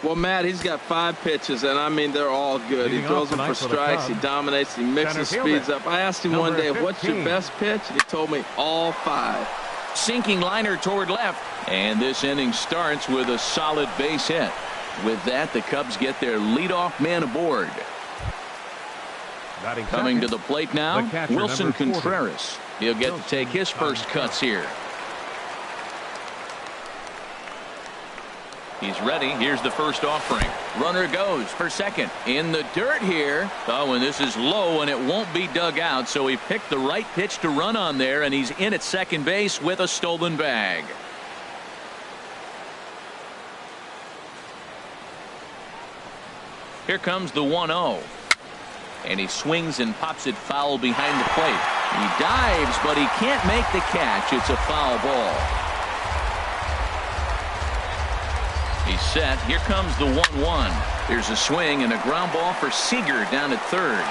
Well, Matt, he's got 5 pitches, and I mean, they're all good. He throws them for strikes. He dominates. He mixes speeds up. I asked him one day, what's your best pitch? And he told me all 5. Sinking liner toward left. And this inning starts with a solid base hit. With that, the Cubs get their leadoff man aboard. Coming to the plate now, Wilson Contreras. He'll get to take his first cuts here. He's ready. Here's the first offering. Runner goes for second. In the dirt here. Oh, and this is low, and it won't be dug out. So he picked the right pitch to run on there, and he's in at second base with a stolen bag. Here comes the 1-0. And he swings and pops it foul behind the plate. He dives, but he can't make the catch. It's a foul ball. He's set. Here comes the 1-1. There's a swing and a ground ball for Seager down at third.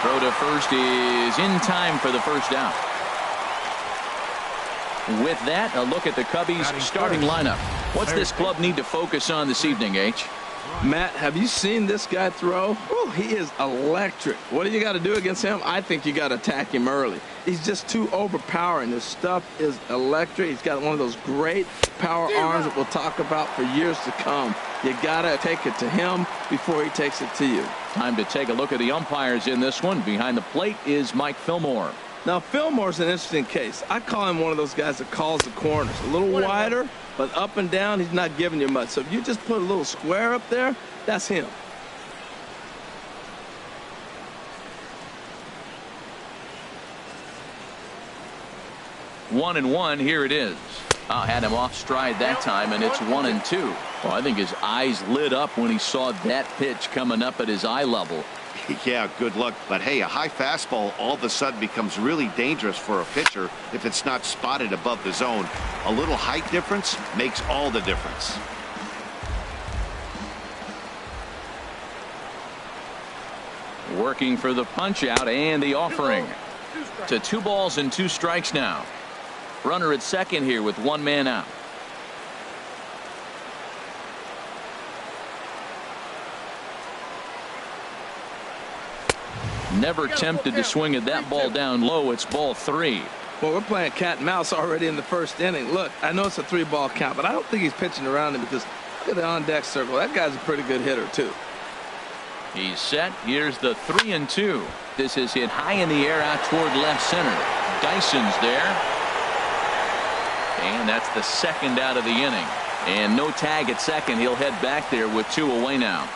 Throw to first is in time for the first out. With that, a look at the Cubbies starting lineup. What's this club need to focus on this evening, H? Matt, have you seen this guy throw? Oh, he is electric. What do you got to do against him? I think you got to attack him early. He's just too overpowering. His stuff is electric. He's got one of those great power arms that we'll talk about for years to come. You got to take it to him before he takes it to you. Time to take a look at the umpires in this one. Behind the plate is Mike Fillmore. Now, Fillmore's an interesting case. I call him one of those guys that calls the corners. A little wider, but up and down, he's not giving you much. So if you just put a little square up there, that's him. One and one, here it is. Had him off stride that time, and it's 1-2. Well, I think his eyes lit up when he saw that pitch coming up at his eye level. Yeah, good luck. But hey, a high fastball all of a sudden becomes really dangerous for a pitcher if it's not spotted above the zone. A little height difference makes all the difference. Working for the punch out and the offering. To 2 balls and 2 strikes now. Runner at second here with 1 man out. Never tempted to swing at that ball down low. It's ball 3. Well, we're playing cat and mouse already in the first inning. Look, I know it's a 3-ball count, but I don't think he's pitching around him because look at the on-deck circle. That guy's a pretty good hitter, too. He's set. Here's the 3-2. This is hit high in the air out toward left center. Dyson's there. And that's the second out of the inning. And no tag at second. He'll head back there with 2 away now.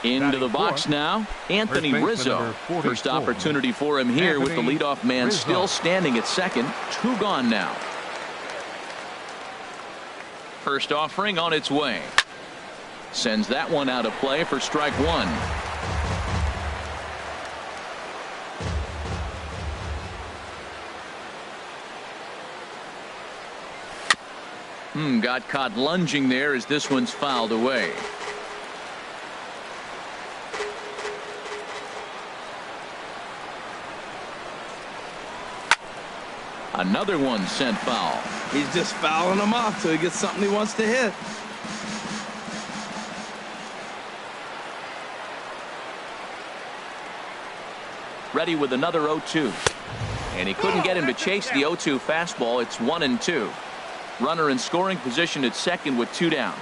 Into the box now, Anthony Rizzo. First opportunity for him here with the leadoff man still standing at second. 2 gone now. First offering on its way. Sends that one out of play for strike 1. Got caught lunging there as this one's fouled away. Another one sent foul. He's just fouling them off till he gets something he wants to hit. Ready with another 0-2. And he couldn't get him to chase the 0-2 fastball. It's 1-2. Runner in scoring position at second with 2 down.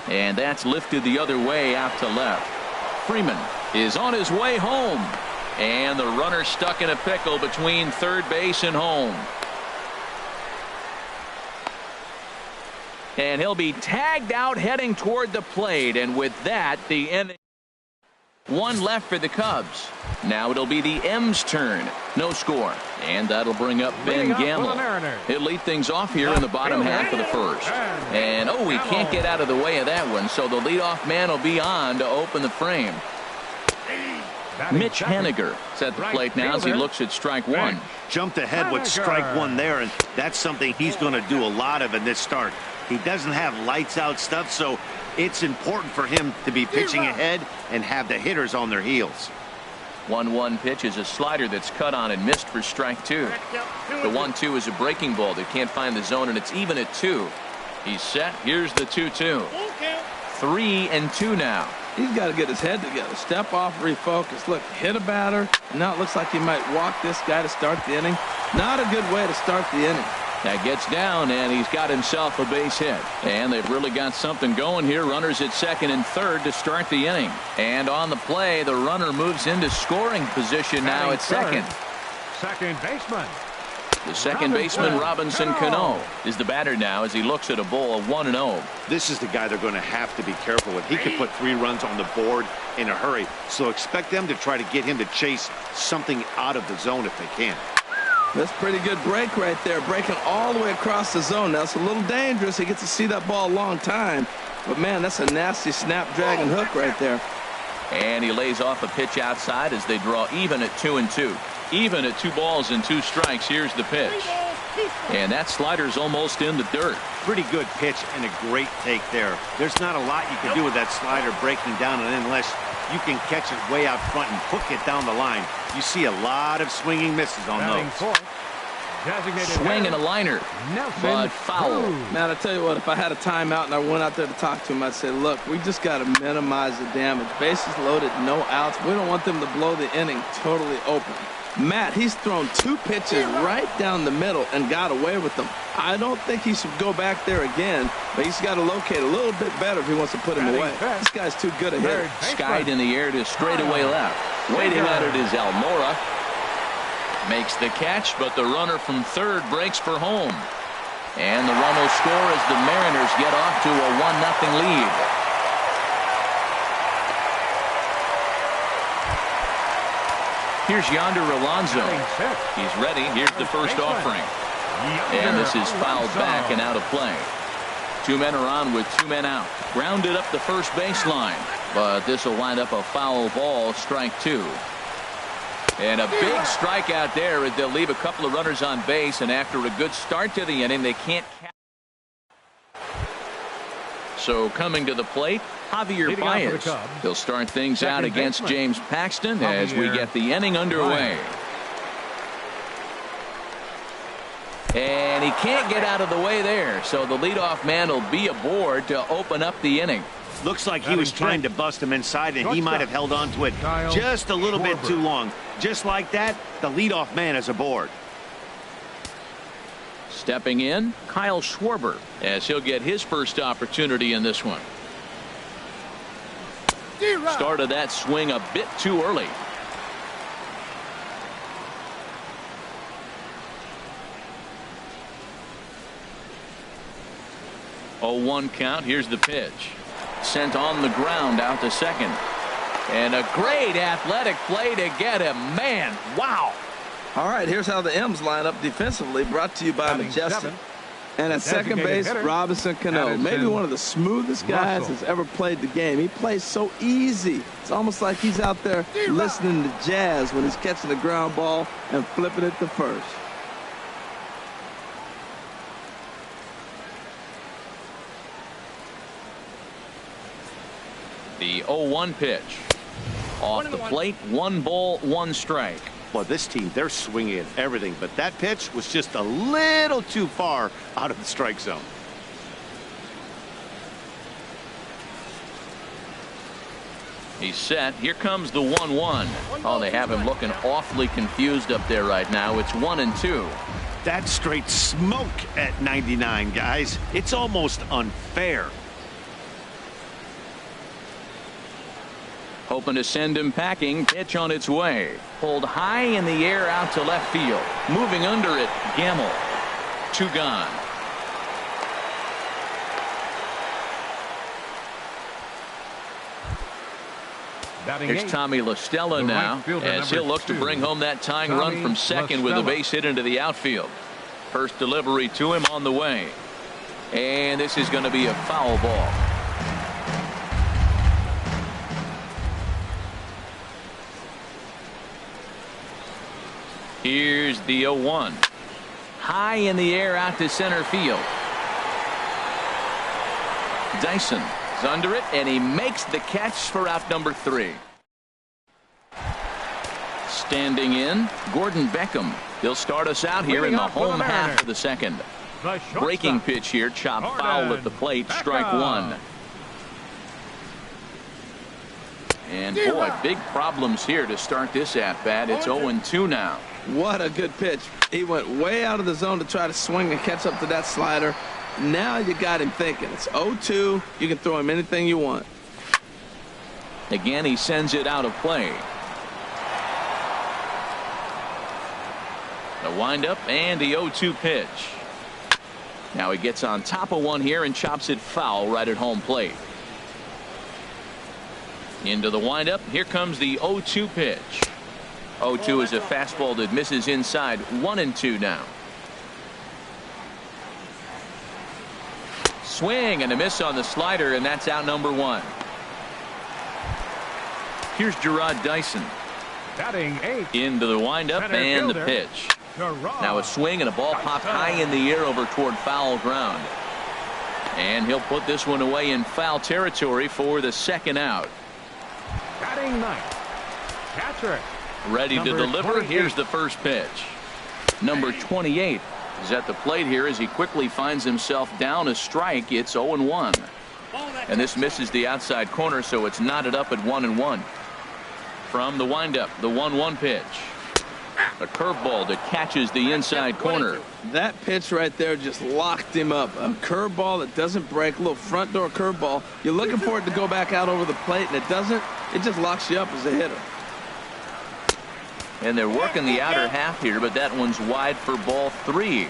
And that's lifted the other way out to left. Freeman is on his way home. And the runner stuck in a pickle between third base and home. And he'll be tagged out heading toward the plate. And with that, the inning. 1 left for the Cubs. Now it'll be the M's turn. No score. And that'll bring up Ben Gamble. He'll lead things off here in the bottom half of the first. And oh, he can't get out of the way of that one. So the leadoff man will be on to open the frame. Mitch Haniger is at the plate now as he looks at strike 1. Jumped ahead with strike 1 there, and that's something he's going to do a lot of in this start. He doesn't have lights out stuff, so it's important for him to be pitching ahead and have the hitters on their heels. 1-1 pitch is a slider that's cut on and missed for strike 2. The 1-2 is a breaking ball that can't find the zone, and it's even at 2. He's set. Here's the 2-2. 3-2 now. He's got to get his head together. Step off, refocus. Look, hit a batter. Now it looks like he might walk this guy to start the inning. Not a good way to start the inning. That gets down, and he's got himself a base hit. And they've really got something going here. Runners at second and third to start the inning. And on the play, the runner moves into scoring position now at second. Second baseman. The second baseman, Robinson Cano, is the batter now as he looks at a ball of 1-0. This is the guy they're going to have to be careful with. He could put 3 runs on the board in a hurry. So expect them to try to get him to chase something out of the zone if they can. That's a pretty good break right there, breaking all the way across the zone. Now, it's a little dangerous. He gets to see that ball a long time. But, man, that's a nasty snapdragon hook right there. And he lays off a pitch outside as they draw even at 2-2. Even at 2 balls and 2 strikes. Here's the pitch. And that slider's almost in the dirt. Pretty good pitch and a great take there. There's not a lot you can do with that slider breaking down, and unless you can catch it way out front and hook it down the line. You see a lot of swinging misses on those. Swing and a liner, but foul. Man, I tell you what, if I had a timeout and I went out there to talk to him, I'd say, look, we just got to minimize the damage. Bases loaded, no outs. We don't want them to blow the inning totally open. Matt, he's thrown 2 pitches right down the middle and got away with them. I don't think he should go back there again, but he's got to locate a little bit better if he wants to put him away. This guy's too good a hitter. Skied in the air to straightaway left. Waiting at it is Almora. Makes the catch, but the runner from third breaks for home. And the run will score as the Mariners get off to a 1-0 lead. Here's Yonder Alonso. He's ready. Here's the first offering. And this is fouled back and out of play. 2 men are on with 2 men out. Grounded up the first baseline. But this will wind up a foul ball, strike 2. And a big strikeout there as they'll leave a couple of runners on base. And after a good start to the inning, they can't catch. So coming to the plate, Javier Baez. He'll start things out against James Paxton as we get the inning underway. And he can't get out of the way there, so the leadoff man will be aboard to open up the inning. Looks like he was trying to bust him inside, and he might have held on to it just a little bit too long. Just like that, the leadoff man is aboard. Stepping in, Kyle Schwarber, as he'll get his first opportunity in this one. Started that swing a bit too early. Oh, 1 count. Here's the pitch. Sent on the ground out to second. And a great athletic play to get him. Man, wow. All right, here's how the M's line up defensively, brought to you by Majestic. And at second base, Robinson Cano, maybe one of the smoothest guys that's ever played the game. He plays so easy. It's almost like he's out there listening to jazz when he's catching the ground ball and flipping it to first. The 0-1 pitch. Off the plate, 1 ball, 1 strike. Well, this team, they're swinging at everything, but that pitch was just a little too far out of the strike zone. He's set. Here comes the 1-1. Oh, they have him looking awfully confused up there right now. It's 1-2. That's straight smoke at 99, guys. It's almost unfair. Hoping to send him packing. Pitch on its way. Pulled high in the air out to left field. Moving under it, Gamble. 2 gone. Here's Tommy La Stella now as he'll look to bring home that tying run from second with a base hit into the outfield. First delivery to him on the way. And this is going to be a foul ball. Here's the 0-1. High in the air out to center field. Dyson is under it, and he makes the catch for out number 3. Standing in, Gordon Beckham. He'll start us out here in the home half of the second. Breaking pitch here, chopped foul at the plate, strike one. And boy, big problems here to start this at-bat. It's 0-2 now. What a good pitch. He went way out of the zone to try to swing and catch up to that slider. Now you got him thinking. It's 0-2. You can throw him anything you want. Again, he sends it out of play. The windup and the 0-2 pitch. Now he gets on top of one here and chops it foul right at home plate. Into the windup. Here comes the 0-2 pitch. 0-2 is a fastball that misses inside. 1-2 now. Swing and a miss on the slider, and that's out number one. Here's Gerard Dyson. Batting 8. Into the windup and the pitch. Now a swing and a ball popped high in the air over toward foul ground. And he'll put this one away in foul territory for the second out. Batting 9. Catcher. Ready to deliver. Here's the first pitch. Number 28 is at the plate here as he quickly finds himself down a strike. It's 0-1. And this misses the outside corner, so it's knotted up at 1-1. From the windup, the 1-1 pitch. A curveball that catches the inside corner. That pitch right there just locked him up. A curveball that doesn't break, a little front door curveball. You're looking for it to go back out over the plate, and it doesn't. It just locks you up as a hitter. And they're working the outer half here, but that one's wide for ball 3.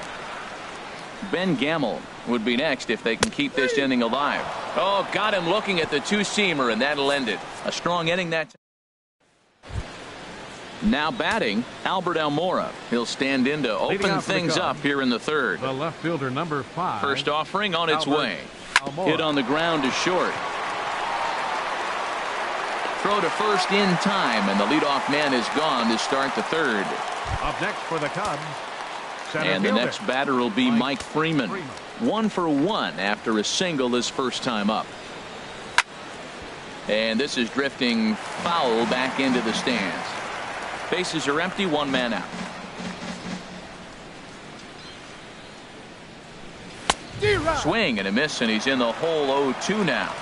Ben Gamel would be next if they can keep this inning alive. Oh, got him looking at the two-seamer, and that'll end it. A strong inning that time. Now batting, Albert Almora. He'll stand in to open things up here in the third. The left fielder, number 5. First offering on its way. Almora. Hit on the ground to short. Throw to first in time, and the leadoff man is gone to start the third. Up next for the Cubs. And the next batter will be Mike Freeman. 1 for 1 after a single his first time up. And this is drifting foul back into the stands. Bases are empty, one man out. Swing and a miss, and he's in the hole. 0-2 now.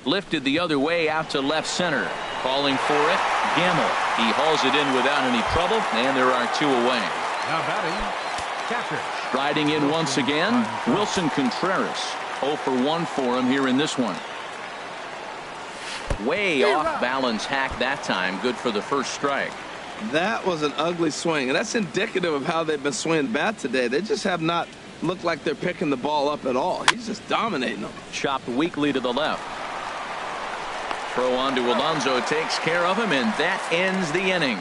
Lifted the other way out to left center. Calling for it, Gamel. He hauls it in without any trouble, and there are 2 away. Now batting, catcher. Striding in once again, Wilson Contreras. 0 for 1 for him here in this one. Way off balance hack that time. Good for the first strike. That was an ugly swing, and that's indicative of how they've been swinging bat today. They just have not looked like they're picking the ball up at all. He's just dominating them. Chopped weakly to the left. Throw on to Alonso takes care of him, and that ends the inning.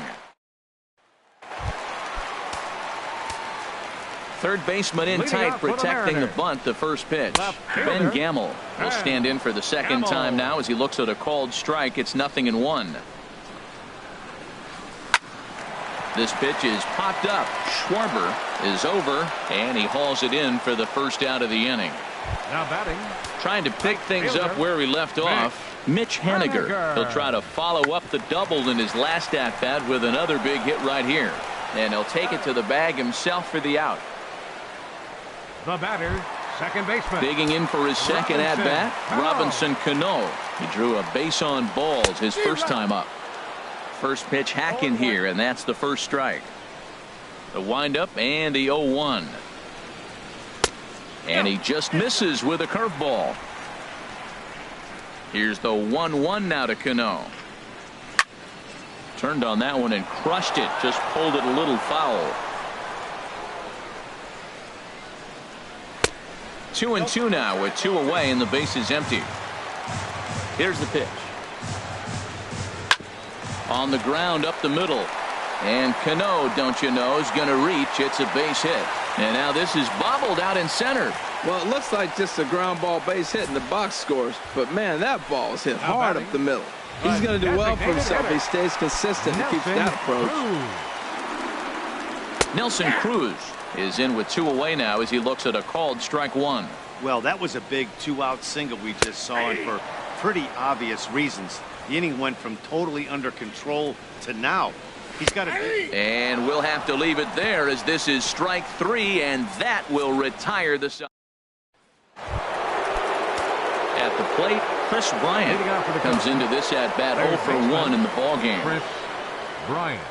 Third baseman in tight, protecting the bunt. The first pitch. Ben Gamel will stand in for the second time now as he looks at a called strike. It's 0-1. This pitch is popped up. Schwarber is over, and he hauls it in for the first out of the inning. Now batting. Trying to pick things up where we left off. Mitch Haniger. He'll try to follow up the double in his last at-bat with another big hit right here. And he'll take it to the bag himself for the out. The batter, second baseman. Digging in for his second at-bat, Robinson Cano. He drew a base on balls his first time up. First pitch hacking here, and that's the first strike. The windup and the 0-1. And he just misses with a curveball. Here's the 1-1 now to Cano. Turned on that one and crushed it. Just pulled it a little foul. 2-2 now with 2 away and the base is empty. Here's the pitch. On the ground up the middle. And Cano, don't you know, is going to reach. It's a base hit. And now this is bobbled out in center. Well, it looks like just a ground ball base hit and the box scores. But, man, that ball was hit hard up the middle. He's going to do well for himself if he stays consistent and keeps that approach. Nelson Cruz is in with 2 away now as he looks at a called strike 1. Well, that was a big 2-out single we just saw, and for pretty obvious reasons. The inning went from totally under control to now. He's got to. And we'll have to leave it there, as this is strike 3, and that will retire the side. At the plate, Chris Bryant comes into this at bat 0 for 1 in the ball game. Chris Bryant.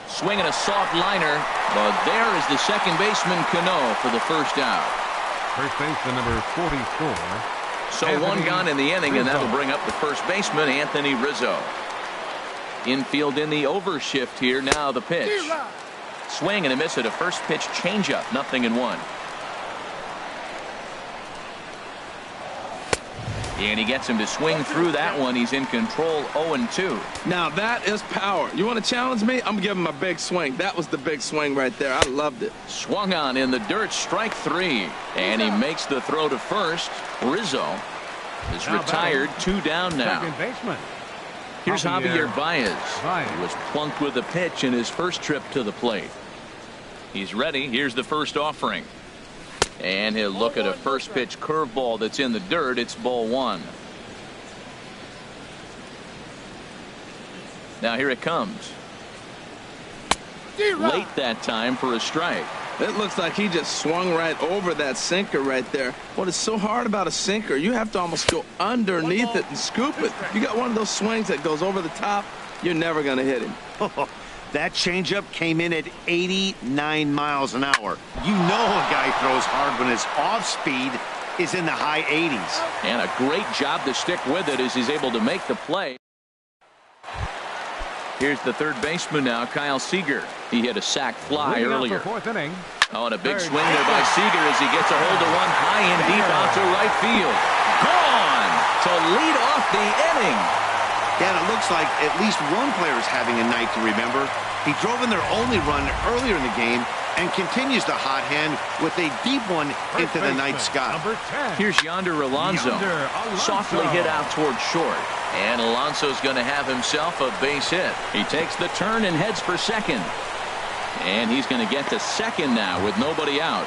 Swinging a soft liner, but there is the second baseman Cano for the first out. First baseman number 44. So Anthony one gone in the inning, and that'll Rizzo. bring up the first baseman, Anthony Rizzo. Infield in the overshift here. Now the pitch. Swing and a miss at a first pitch changeup. 0-1. And he gets him to swing through that one. He's in control. 0-2. Now that is power. You want to challenge me? I'm giving him a big swing. That was the big swing right there. I loved it. Swung on in the dirt. Strike 3. And he makes the throw to first. Rizzo is Now retired. batting, 2 down now. Second baseman. Here's Javier Baez. Baez. He was plunked with a pitch in his first trip to the plate. He's ready. Here's the first offering. And he'll look at a first pitch curveball that's in the dirt. It's ball 1. Now here it comes. Late that time for a strike. It looks like he just swung right over that sinker right there. What is so hard about a sinker, you have to almost go underneath it and scoop it. You got one of those swings that goes over the top, you're never going to hit him. That changeup came in at 89 miles an hour. You know a guy throws hard when his off speed is in the high 80s. And a great job to stick with it as he's able to make the play. Here's the third baseman now, Kyle Seager. He hit a sac fly Leading off earlier. the fourth inning. Oh, and a big Third swing there by Seager as he gets a hold of one high and deep out to right field. Gone to lead off the inning. Yeah, and it looks like at least one player is having a night to remember. He drove in their only run earlier in the game and continues the hot hand with a deep one First into the baseman, night sky. Number 10. Here's Yonder Alonso. Yonder Alonso. Softly hit out toward short. And Alonso's going to have himself a base hit. He takes the turn and heads for second. And he's going to get to second now with nobody out.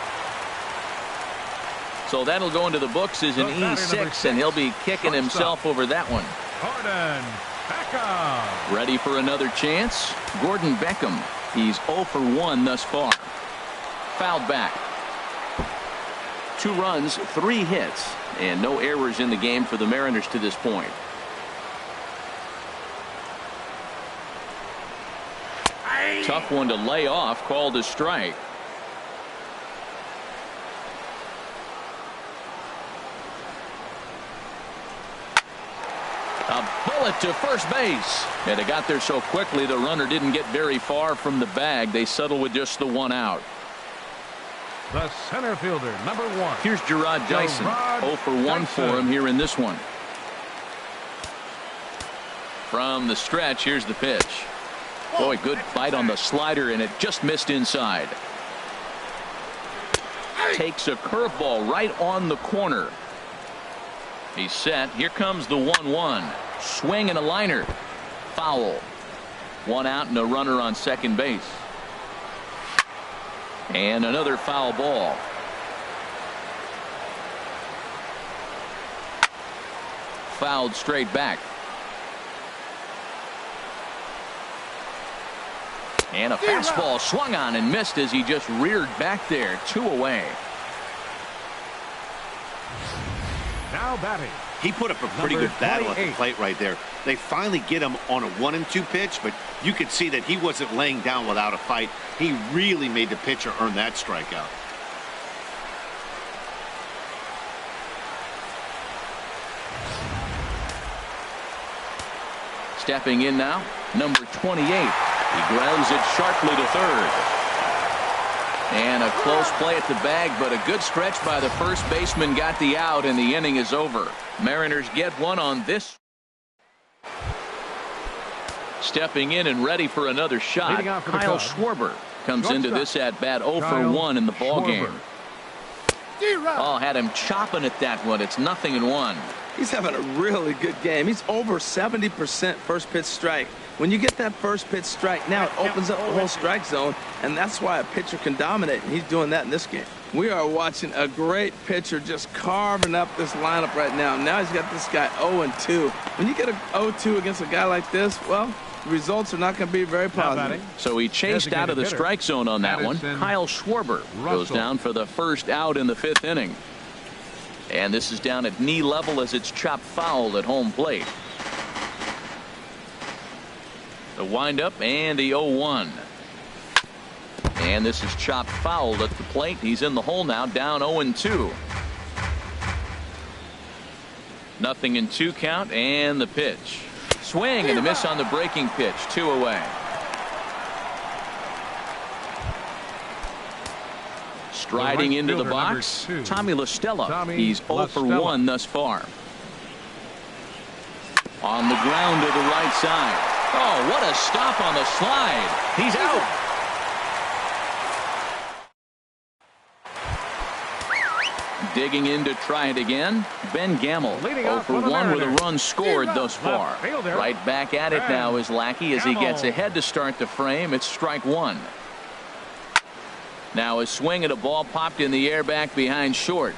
So that'll go into the books as an The batter, number E6, and he'll be kicking shortstop. himself over that one. Gordon Beckham. Ready for another chance? Gordon Beckham. He's 0 for 1 thus far. Fouled back. 2 runs, 3 hits, and no errors in the game for the Mariners to this point. Tough one to lay off, called a strike. A bullet to first base. And it got there so quickly the runner didn't get very far from the bag. They settle with just the 1 out. The center fielder, number 1. Here's Gerard Dyson. 0 for 1 for him here in this one. From the stretch, here's the pitch. Boy, good fight on the slider, and it just missed inside. Takes a curveball right on the corner. He's set. Here comes the 1-1. Swing and a liner. Foul. 1 out and a runner on second base. And another foul ball. Fouled straight back. And a fastball swung on and missed as he just reared back there. 2 away. Now batting. He put up a pretty Number good battle at the 28. plate right there. They finally get him on a 1-2 pitch, but you could see that he wasn't laying down without a fight. He really made the pitcher earn that strikeout. Stepping in now, number 28. He grounds it sharply to third. And a close play at the bag, but a good stretch by the first baseman got the out, and the inning is over. Mariners get one on this. Stepping in and ready for another shot, Leading off for the Kyle Cubs. Schwarber comes Shortstop. into this at bat 0 for Kyle 1 in the ball Schwarber. game. Oh, had him chopping at that one. It's 0-1. He's having a really good game. He's over 70% first pitch strike. When you get that first pitch strike, now it opens up the whole strike zone, and that's why a pitcher can dominate, and he's doing that in this game. We are watching a great pitcher just carving up this lineup right now. Now he's got this guy 0-2. When you get a 0-2 against a guy like this, well, the results are not going to be very positive. So he chased out of the strike zone on that one. Kyle Schwarber goes down for the first out in the 5th inning. And this is down at knee level as it's chopped foul at home plate. The windup and the 0-1. And this is chopped foul at the plate. He's in the hole now, down 0-2. Nothing in 2 count, and the pitch. Swing and a miss on the breaking pitch. 2 away. Striding into the box, Tommy La Stella. He's 0 for 1 thus far. On the ground to the right side. Oh, what a stop on the slide. He's out. Digging in to try it again. Ben Gamel 0 for 1 with a run scored thus far. Right back at it now is Lackey as he gets ahead to start the frame. It's strike 1. Now a swing at a ball popped in the air back behind short.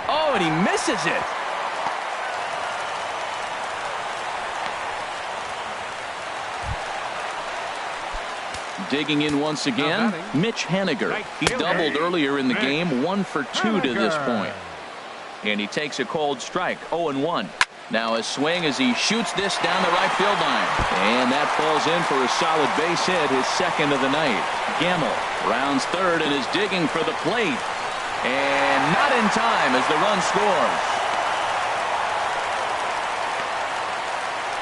Oh, and he misses it. Digging in once again, Mitch Haniger. He doubled earlier in the game, 1 for 2 to this point. And he takes a cold strike, 0-1. Now a swing as he shoots this down the right field line. And that falls in for a solid base hit, his 2nd of the night. Gamel rounds 3rd and is digging for the plate. And not in time as the run scores.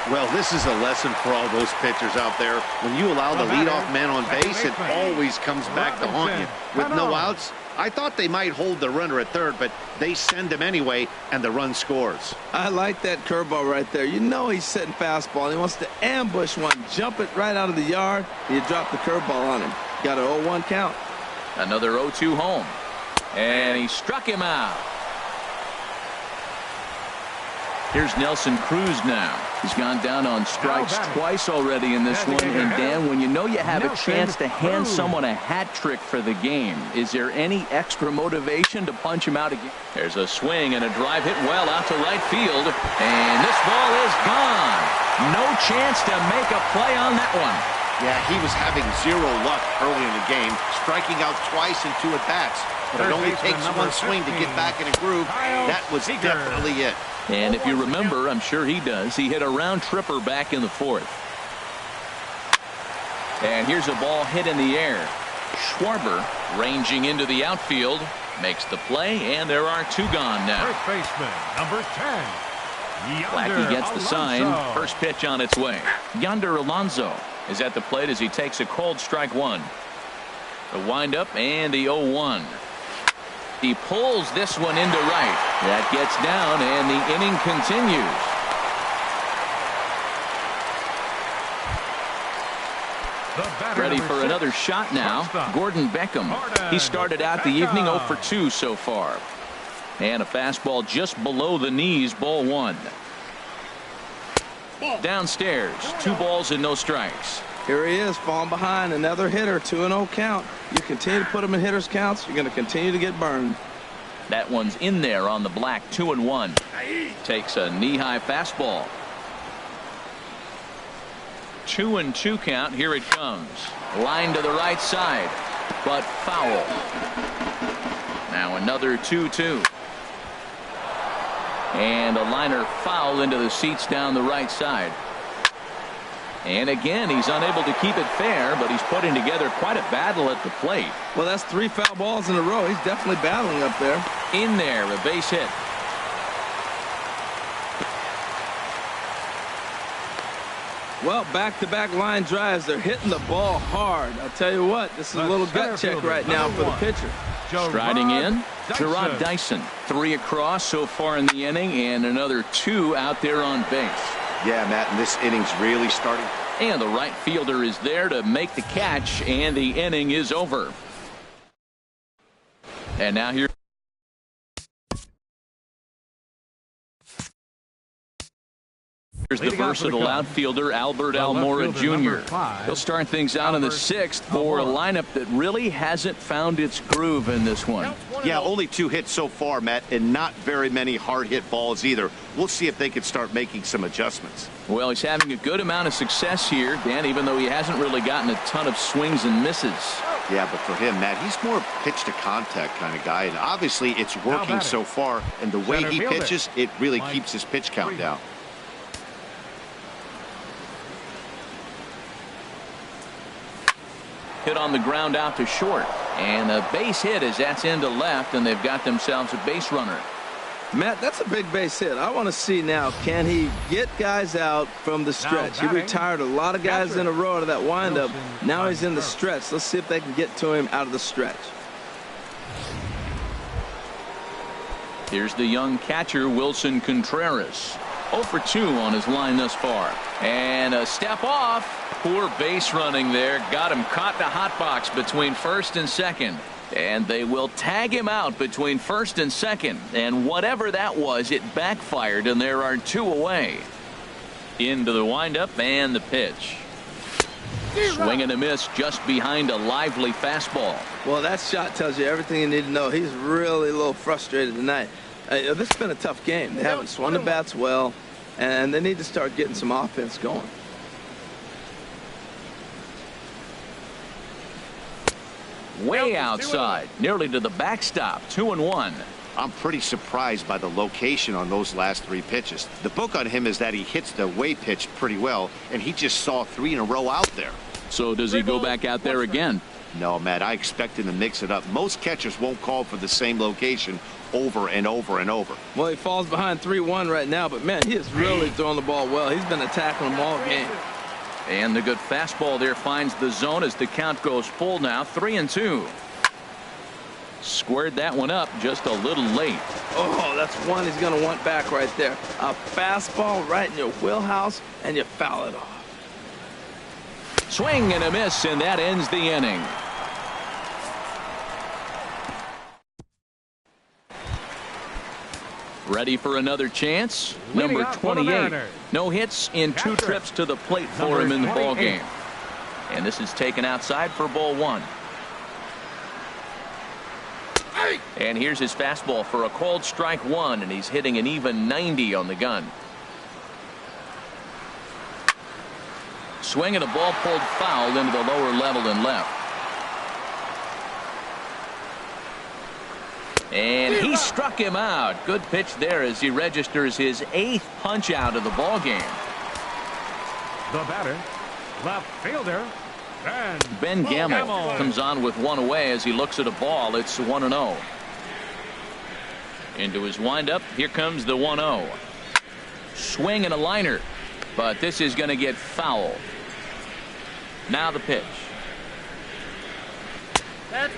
Well, this is a lesson for all those pitchers out there. When you allow the leadoff man on base, it always comes back to haunt you. With no outs, I thought they might hold the runner at 3rd, but they send him anyway, and the run scores. I like that curveball right there. You know he's setting fastball. He wants to ambush one, jump it right out of the yard. You drop the curveball on him. Got an 0-1 count. Another 0-2 home. And he struck him out. Here's Nelson Cruz now. He's gone down on strikes twice already in this one. And Dan, when you know you have a chance to hand someone a hat trick for the game, is there any extra motivation to punch him out again? There's a swing and a drive hit well out to right field. And this ball is gone. No chance to make a play on that one. Yeah, he was having 0 luck early in the game, striking out twice in 2 at-bats. But it only takes one swing to get back in a groove. That was definitely it. And if you remember, I'm sure he does, he hit a round tripper back in the 4th. And here's a ball hit in the air. Schwarber ranging into the outfield, makes the play, and there are 2 gone now. First baseman, number 10. Lackey gets the sign. First pitch on its way. Yonder Alonso is at the plate as he takes a cold strike 1. The windup and the 0-1. He pulls this one into right. That gets down, and the inning continues. Ready for another shot now. Gordon Beckham. He started out the evening 0 for 2 so far. And a fastball just below the knees, ball 1. Downstairs, 2 balls and no strikes. Here he is, falling behind, another hitter, 2-0 count. You continue to put him in hitters counts, you're going to continue to get burned. That one's in there on the black, 2-1. Takes a knee-high fastball. 2-2 count. Here it comes. Line to the right side, but foul. Now another 2-2. And a liner foul into the seats down the right side. And again, he's unable to keep it fair, but he's putting together quite a battle at the plate. Well, that's 3 foul balls in a row. He's definitely battling up there. In there, a base hit. Well, back-to-back line drives. They're hitting the ball hard. I'll tell you what, this is a little gut check right now for the pitcher. Striding in, Gerard Dyson. 3 across so far in the inning, and another 2 out there on base. Yeah, Matt, and this inning's really starting. And the right fielder is there to make the catch, and the inning is over. And now here Here's the versatile outfielder, Albert Almora Jr. He'll start things out in the 6th for a lineup that really hasn't found its groove in this one. Yeah, only 2 hits so far, Matt, and not very many hard-hit balls either. We'll see if they can start making some adjustments. Well, he's having a good amount of success here, Dan, even though he hasn't really gotten a ton of swings and misses. Yeah, but for him, Matt, he's more pitch-to-contact kind of guy, and obviously it's working so far, and the way he pitches, it really keeps his pitch count down. Hit on the ground out to short, and a base hit as that's into left, and they've got themselves a base runner. Matt, that's a big base hit. I want to see now, can he get guys out from the stretch? He retired a lot of guys in a row out of that windup. Now he's in the stretch. Let's see if they can get to him out of the stretch. Here's the young catcher, Wilson Contreras. 0 for 2 on his line thus far. And a step off. Poor base running there. Got him caught in a hot box between first and second. And they will tag him out between first and second. And whatever that was, it backfired, and there are 2 away. Into the windup and the pitch. Swing and a miss just behind a lively fastball. Well, that shot tells you everything you need to know. He's really a little frustrated tonight. This has been a tough game. They haven't swung the bats well, and they need to start getting some offense going. Way outside, nearly to the backstop. 2-1. I'm pretty surprised by the location on those last 3 pitches. The book on him is that he hits the way pitch pretty well, and he just saw 3 in a row out there. So does he go back out there again? No, Matt, I expect him to mix it up. Most catchers won't call for the same location over and over and over. Well, he falls behind 3-1 right now, but man, he is really throwing the ball well. He's been attacking them all game. And the good fastball there finds the zone as the count goes full now. 3-2. Squared that one up just a little late. Oh, that's one he's going to want back right there. A fastball right in your wheelhouse, and you foul it off. Swing and a miss, and that ends the inning. Ready for another chance? Number 28. No hits in 2 trips to the plate for him in the ball game. And this is taken outside for ball 1. And here's his fastball for a called strike 1, and he's hitting an even 90 on the gun. Swing and a ball pulled foul into the lower level and left. And he struck him out. Good pitch there as he registers his 8th punch out of the ball game. The batter, left fielder, Ben Gamble comes on with 1 away as he looks at a ball. It's 1-0. Into his windup. Here comes the 1-0. Swing and a liner, but this is going to get foul. Now the pitch.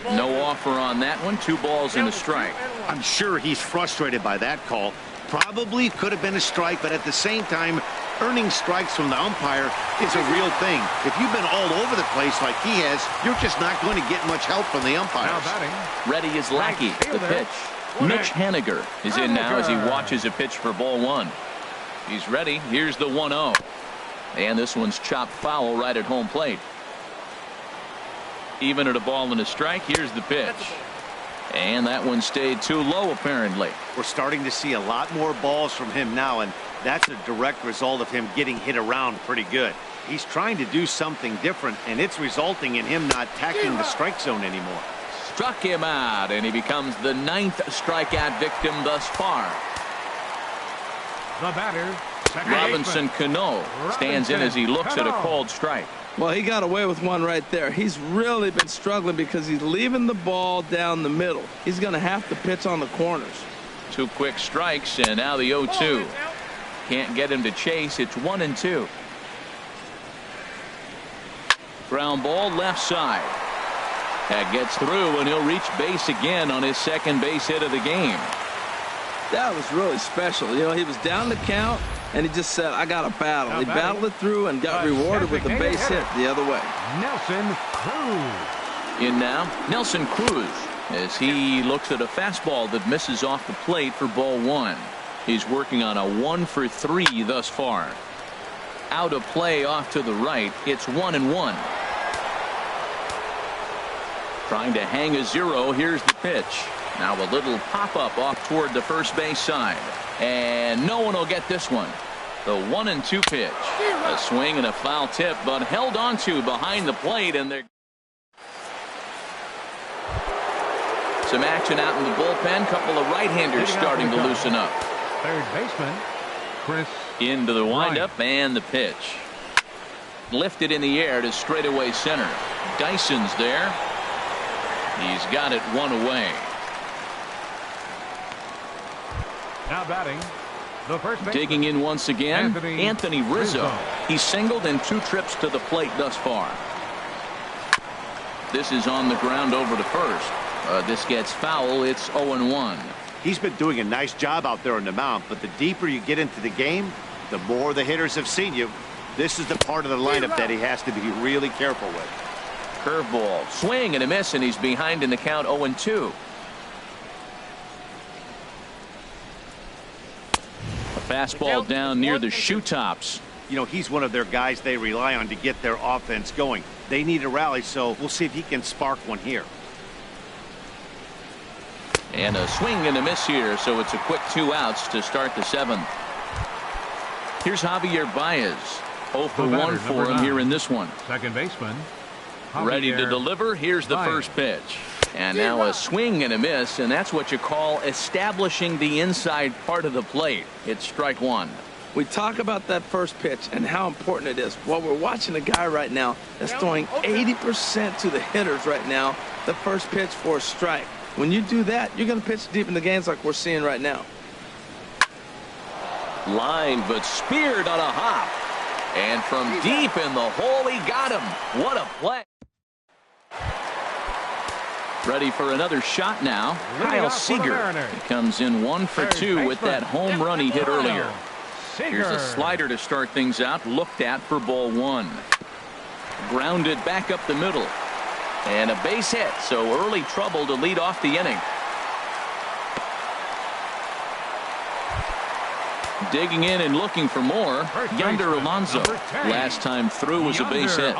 No offer on that one. 2 balls and a strike. I'm sure he's frustrated by that call. Probably could have been a strike, but at the same time, earning strikes from the umpire is a real thing. If you've been all over the place like he has, you're just not going to get much help from the umpires. Ready is Lackey. The pitch. Mitch Haniger is in now as he watches a pitch for ball 1. He's ready. Here's the 1-0. And this one's chopped foul right at home plate. Even at a ball and a strike. Here's the pitch. And that one stayed too low, apparently. We're starting to see a lot more balls from him now, and that's a direct result of him getting hit around pretty good. He's trying to do something different, and it's resulting in him not attacking the strike zone anymore. Struck him out, and he becomes the 9th strikeout victim thus far. The batter, Robinson Cano stands in as he looks at a called strike. Well, he got away with one right there. He's really been struggling because he's leaving the ball down the middle. He's going to have to pitch on the corners. 2 quick strikes, and now the 0-2. Can't get him to chase. It's 1-2. Ground ball left side. That gets through, and he'll reach base again on his 2nd base hit of the game. That was really special. You know, he was down the count, and he just said, I got to battle. He battled it through and got rewarded with a base hit the other way. Nelson Cruz. In now, Nelson Cruz, as he looks at a fastball that misses off the plate for ball 1. He's working on a 1 for 3 thus far. out of play off to the right. It's 1-1. Trying to hang a 0. Here's the pitch. Now a little pop-up off toward the first base side. And no one will get this one. The 1-2 pitch. A swing and a foul tip, but held onto behind the plate, and they're some action out in the bullpen. Couple of right-handers starting to loosen up. Third baseman, Chris. Into the windup and the pitch. Lifted in the air to straightaway center. Dyson's there. He's got it one away. Now batting, the first baseman. Digging in once again, Anthony Rizzo. He singled in 2 trips to the plate thus far. This is on the ground over to first. This gets foul. It's 0-1. He's been doing a nice job out there on the mound, but the deeper you get into the game, the more the hitters have seen you. This is the part of the lineup that he has to be really careful with. Curveball, swing and a miss, and he's behind in the count. 0-2. A fastball down near the shoe tops. You know, he's one of their guys they rely on to get their offense going. They need a rally, so we'll see if he can spark one here. And a swing and a miss here, so it's a quick 2 outs to start the 7th. Here's Javier Baez. 0 for 1 for him here in this one. Second baseman. Ready to deliver. Here's the first pitch. And now a swing and a miss, and that's what you call establishing the inside part of the plate. It's strike 1. We talk about that first pitch and how important it is. Well, we're watching a guy right now that's throwing 80% to the hitters right now. The first pitch for a strike. When you do that, you're going to pitch deep in the games like we're seeing right now. Line, but speared on a hop. And from deep in the hole, he got him. What a play. Ready for another shot now. Kyle Seager. He comes in 1 for 2 with that home run he hit earlier. Here's a slider to start things out. Looked at for ball 1. Grounded back up the middle. And a base hit, so early trouble to lead off the inning. Digging in and looking for more, Yonder Alonso. Last time through was a base hit.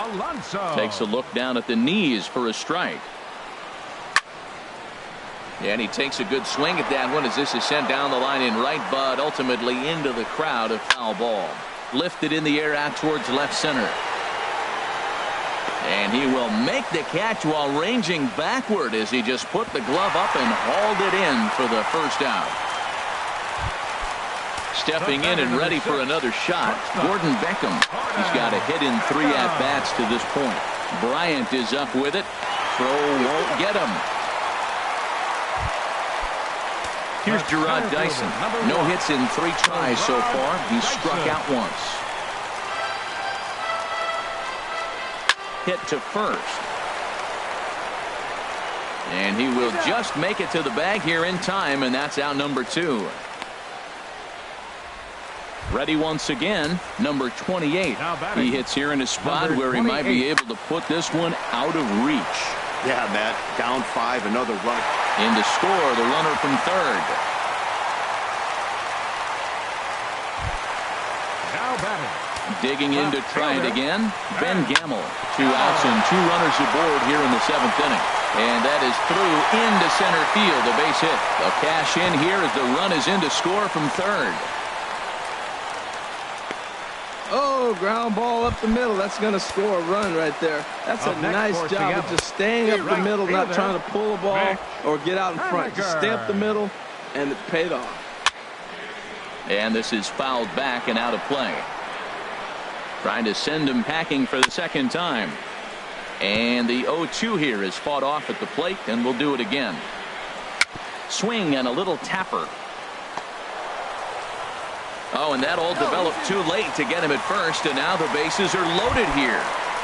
Takes a look down at the knees for a strike. And he takes a good swing at that one as this is sent down the line in right, but ultimately into the crowd. A foul ball. Lifted in the air out towards left center. And he will make the catch while ranging backward as he just put the glove up and hauled it in for the first out. Stepping in and ready for another shot, Gordon Beckham. He's got a hit in 3 at-bats to this point. Bryant is up with it. Throw won't get him. Here's Gerard Dyson. No hits in 3 tries so far. He's struck out once. Hit to first. And he will just make it to the bag here in time, and that's out number 2. Ready once again, number 28. He hits here in a spot where he might be able to put this one out of reach. Yeah, Matt, down 5, another run. In to score, the runner from third. Now batting. Digging in to try it again, Ben Gamel. 2 outs and 2 runners aboard here in the 7th inning. And that is through into center field, a base hit. A cash in here as the run is in to score from third. Oh, ground ball up the middle. That's going to score a run right there. That's a nice job of just staying up the middle, not trying to pull a ball or get out in front. Just stay up the middle, and it paid off. And this is fouled back and out of play. Trying to send him packing for the second time. And the 0-2 here is fought off at the plate, and we'll do it again. Swing and a little tapper. Oh, and that all developed too late to get him at first, and now the bases are loaded here.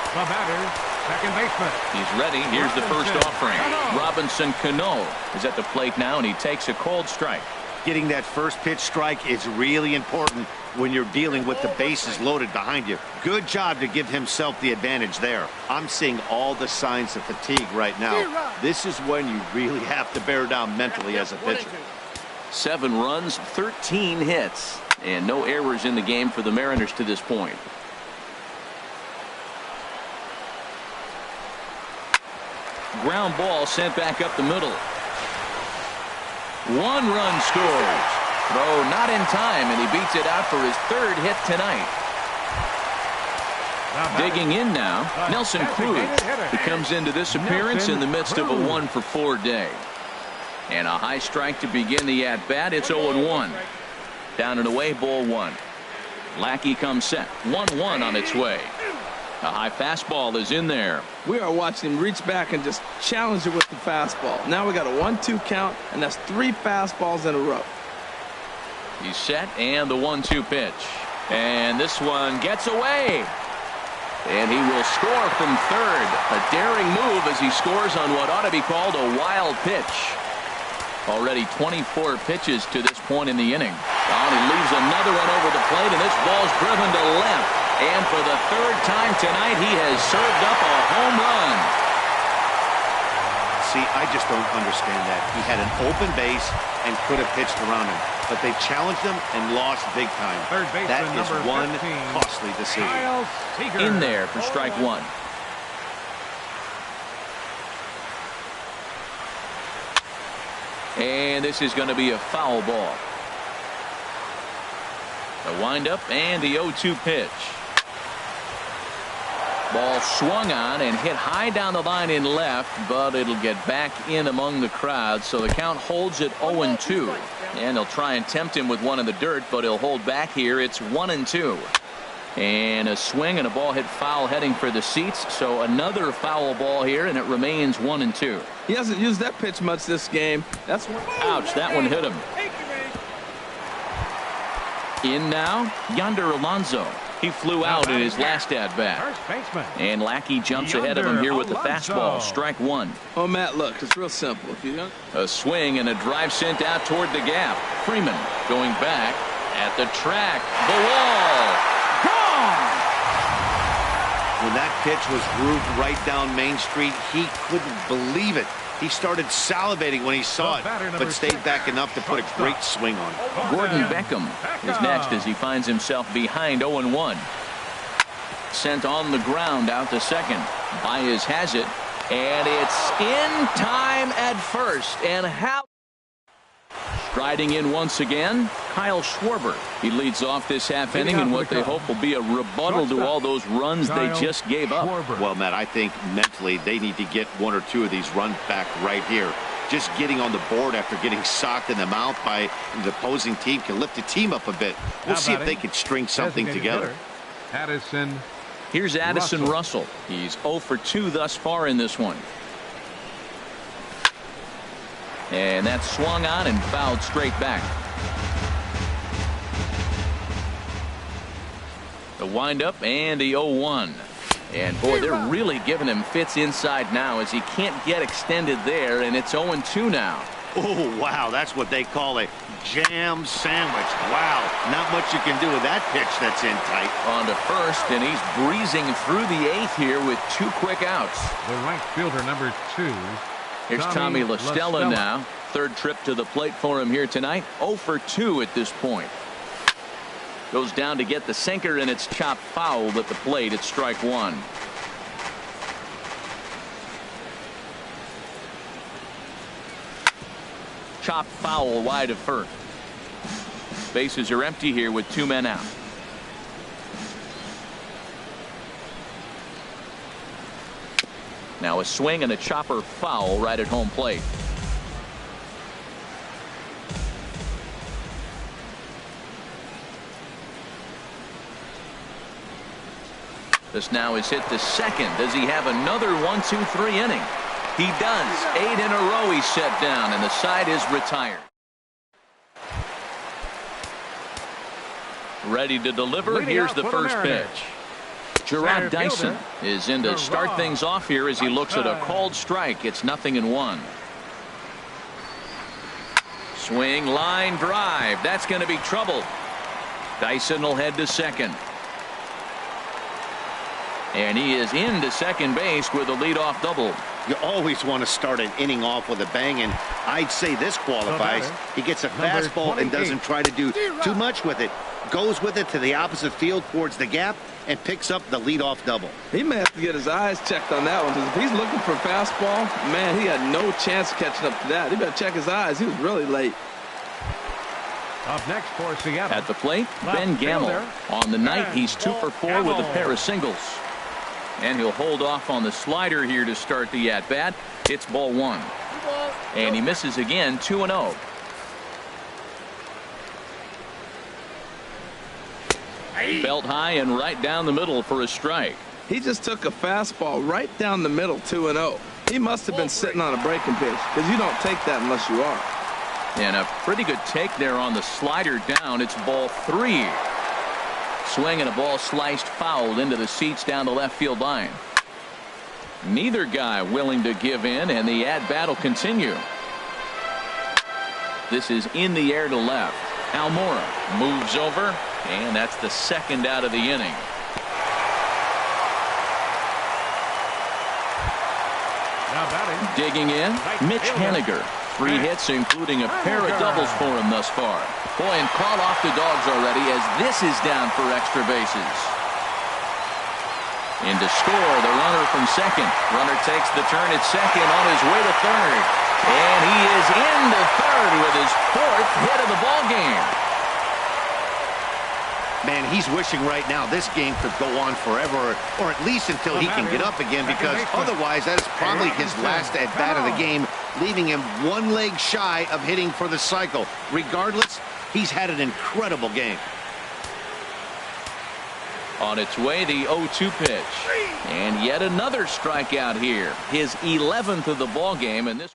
The batter, second baseman. He's ready. Here's the first offering. Robinson Cano is at the plate now, and he takes a cold strike. Getting that first pitch strike is really important when you're dealing with the bases loaded behind you. Good job to give himself the advantage there. I'm seeing all the signs of fatigue right now. This is when you really have to bear down mentally as a pitcher. 7 runs, 13 hits, and no errors in the game for the Mariners to this point. Ground ball sent back up the middle. 1 run scores. Throw not in time, and he beats it out for his 3rd hit tonight. Digging in now, Nelson Cruz. He comes into this appearance in the midst of a 1-for-4 day. And a high strike to begin the at-bat. It's 0-1. Down and away, ball 1. Lackey comes set. 1-1 on its way. A high fastball is in there. We are watching him reach back and just challenge it with the fastball. Now we got a 1-2 count, and that's 3 fastballs in a row. He's set, and the 1-2 pitch. And this one gets away. And he will score from third. A daring move as he scores on what ought to be called a wild pitch. Already 24 pitches to this point in the inning. And he leaves another one over the plate, and this ball's driven to left. And for the 3rd time tonight, he has served up a home run. See, I just don't understand that. He had an open base and could have pitched around him. But they challenged him and lost big time. That is one costly decision. In there for strike 1. And this is going to be a foul ball. The windup and the 0-2 pitch. Ball swung on and hit high down the line in left, but it'll get back in among the crowd, so the count holds at 0-2. And they'll try and tempt him with one in the dirt, but he'll hold back here. It's 1-2. And a swing and a ball hit foul heading for the seats, so another foul ball here, and it remains 1-2. He hasn't used that pitch much this game. That's one. Ouch, that one hit him. In now, Yonder Alonso. He flew out in his last at-bat. And Lackey jumps ahead of him here with the fastball. Strike 1. Oh, Matt, look, it's real simple. If you don't... A swing and a drive sent out toward the gap. Freeman going back at the track. The wall. Gone! When that pitch was grooved right down Main Street, he couldn't believe it. He started salivating when he saw it, but stayed back enough to put a great swing on it. Gordon Beckham is next as he finds himself behind 0-1. Sent on the ground out to second. Baez has it, and it's in time at first. And how striding in once again, Kyle Schwarber. He leads off this half inning in what they hope will be a rebuttal to all those runs they just gave up. Well, Matt, I think mentally they need to get 1 or 2 of these runs back right here. Just getting on the board after getting socked in the mouth by the opposing team can lift the team up a bit. We'll see if they can string something together. Here's Addison Russell. He's 0 for 2 thus far in this one. And that's swung on and fouled straight back. The windup and the 0-1. And boy, they're really giving him fits inside now as he can't get extended there, and it's 0-2 now. Oh, wow, that's what they call a jam sandwich. Wow, not much you can do with that pitch that's in tight. On to first, and he's breezing through the 8th here with 2 quick outs. The right fielder, number 2. Here's Tommy La Stella now. 3rd trip to the plate for him here tonight. 0 for 2 at this point. Goes down to get the sinker, and it's chopped foul at the plate. It's strike 1. Chopped foul wide of first. Bases are empty here with 2 men out. Now a swing and a chopper foul right at home plate. This now is hit to second. Does he have another 1-2-3 inning? He does. 8 in a row he's set down, and the side is retired. Ready to deliver. Here's the first pitch. Gerard Dyson is in to start things off here as he looks at a called strike. It's 0-1. Swing, line drive. That's going to be trouble. Dyson will head to second. And he is into second base with a leadoff double. You always want to start an inning off with a bang, and I'd say this qualifies. He gets a fastball and doesn't try to do too much with it. Goes with it to the opposite field towards the gap and picks up the leadoff double. He may have to get his eyes checked on that one, because if he's looking for a fastball, man, he had no chance of catching up to that. He better check his eyes. He was really late. Up next for Seattle. At the plate, Ben Gamel. On the night, he's 2 for 4 with a pair of singles. And he'll hold off on the slider here to start the at-bat. It's ball 1. And he misses again, 2-0. Belt high and right down the middle for a strike. He just took a fastball right down the middle, 2-0. He must have been sitting on a breaking pitch, because you don't take that unless you are. And a pretty good take there on the slider down. It's ball 3. Swing and a ball sliced fouled into the seats down the left field line. Neither guy willing to give in, and the at-bat will continue. This is in the air to left. Almora moves over, and that's the second out of the inning. Now batting. Digging in, Mitch Haniger. 3 hits, including a pair of doubles for him thus far. Boy, and caught off the dogs already, as this is down for extra bases. In to score, the runner from second. Runner takes the turn at second on his way to third. And he is into third with his 4th hit of the ball game. Man, he's wishing right now this game could go on forever, or at least until he can get up again, because otherwise that is probably his last at-bat of the game, leaving him 1 leg shy of hitting for the cycle. Regardless, he's had an incredible game. On its way, the 0-2 pitch. And yet another strikeout here. His 11th of the ball game, and this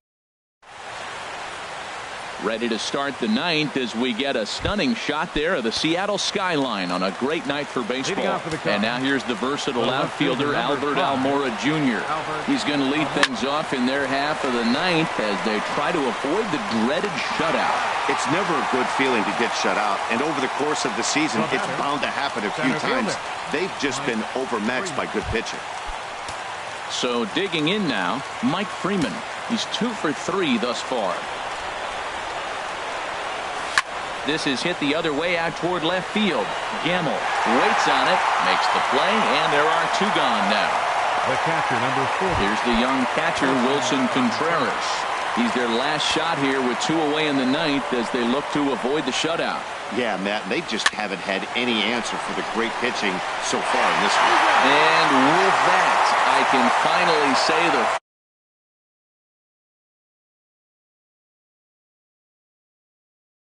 ready to start the 9th as we get a stunning shot there of the Seattle skyline on a great night for baseball. And now here's the versatile outfielder Albert Almora Jr. He's going to lead things off in their half of the 9th as they try to avoid the dreaded shutout. It's never a good feeling to get shut out, and over the course of the season, it's bound to happen a few times. They've just been overmatched by good pitching. So digging in now, Mike Freeman. He's 2 for 3 thus far. This is hit the other way out toward left field. Gamel waits on it, makes the play, and there are 2 gone now. The catcher, number 4. Here's the young catcher, Wilson Contreras. He's their last shot here with 2 away in the 9th as they look to avoid the shutout. Yeah, Matt, they just haven't had any answer for the great pitching so far in this one. And with that, I can finally say the